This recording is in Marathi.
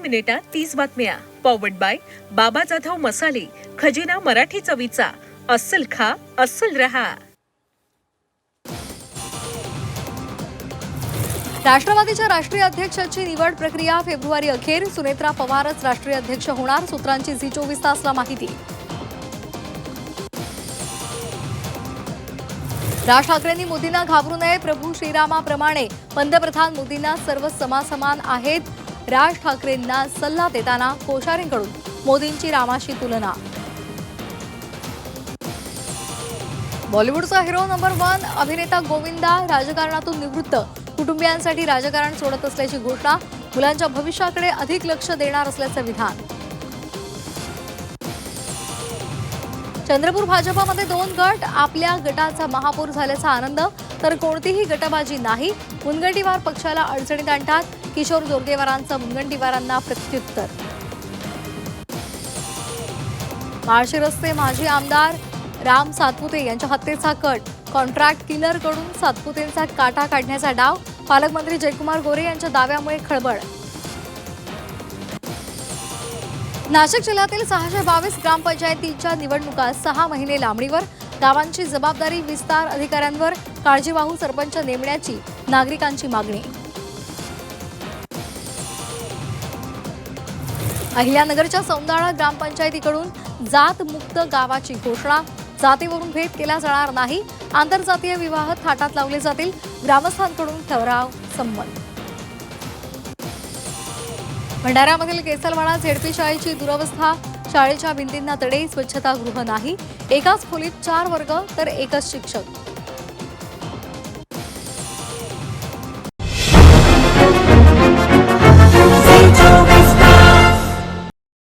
मिनिटात 30 बातम्या. पॉवर्ड बाय बाबा जाधव मसाले, खजिना मराठी चवीचा. अस्सल खा, अस्सल रहा. राष्ट्रवादीच्या राष्ट्रीय अध्यक्षाची निवड प्रक्रिया फेब्रुवारी अखेर. सुनेत्रा पवारच राष्ट्रीय अध्यक्ष होणार, सूत्रांची झी 24 तासला माहिती. राज ठाकरेंनी मोदींना घाबरू नये, प्रभू श्रीरामाप्रमाणे पंतप्रधान मोदींना सर्व समान आहेत. राज ठाकरेंना सल्ला देताना कोश्यारींकडून मोदींची रामाशी तुलना. बॉलिवूडचा हिरो नंबर 1 अभिनेता गोविंदा राजकारणातून निवृत्त. कुटुंबियांसाठी राजकारण सोडत असल्याची घोषणा. मुलांच्या भविष्याकडे अधिक लक्ष देणार असल्याचं विधान. चंद्रपूर भाजपामध्ये 2 गट. आपल्या गटाचा महापौर झाल्याचा आनंद, तर कोणतीही गटबाजी नाही. मुनगंटीवार पक्षाला अडचणीत आणतात. किशोर जोरगेवारांचं मुनगंटीवारांना प्रत्युत्तर. माळशे रस्ते माजी आमदार राम सातपुते यांच्या हत्येचा कट. कॉन्ट्रॅक्ट किलरकडून सातपुतेंचा काटा काढण्याचा डाव. पालकमंत्री जयकुमार गोरे यांच्या दाव्यामुळे खळबळ. नाशिक जिल्ह्यातील 622 ग्रामपंचायतीच्या निवडणुका 6 महिने लांबणीवर. गावांची जबाबदारी विस्तार अधिकाऱ्यांवर. काळजीवाहू सरपंच नेमण्याची नागरिकांची मागणी. अहिल्यानगरच्या सौंदाळा ग्रामपंचायतीकडून जातमुक्त गावाची घोषणा. जातीवरून भेद केला जाणार नाही. आंतरजातीय विवाह थाटात लावले जातील. ग्रामस्थांकडून ठराव संमत. भंडाऱ्यामधील केसलवाडा झेडपी शाळेची दुरवस्था. शाळेच्या भिंतींना तडे, स्वच्छतागृह नाही. एकाच खोलीत 4 वर्ग तर एकच शिक्षक.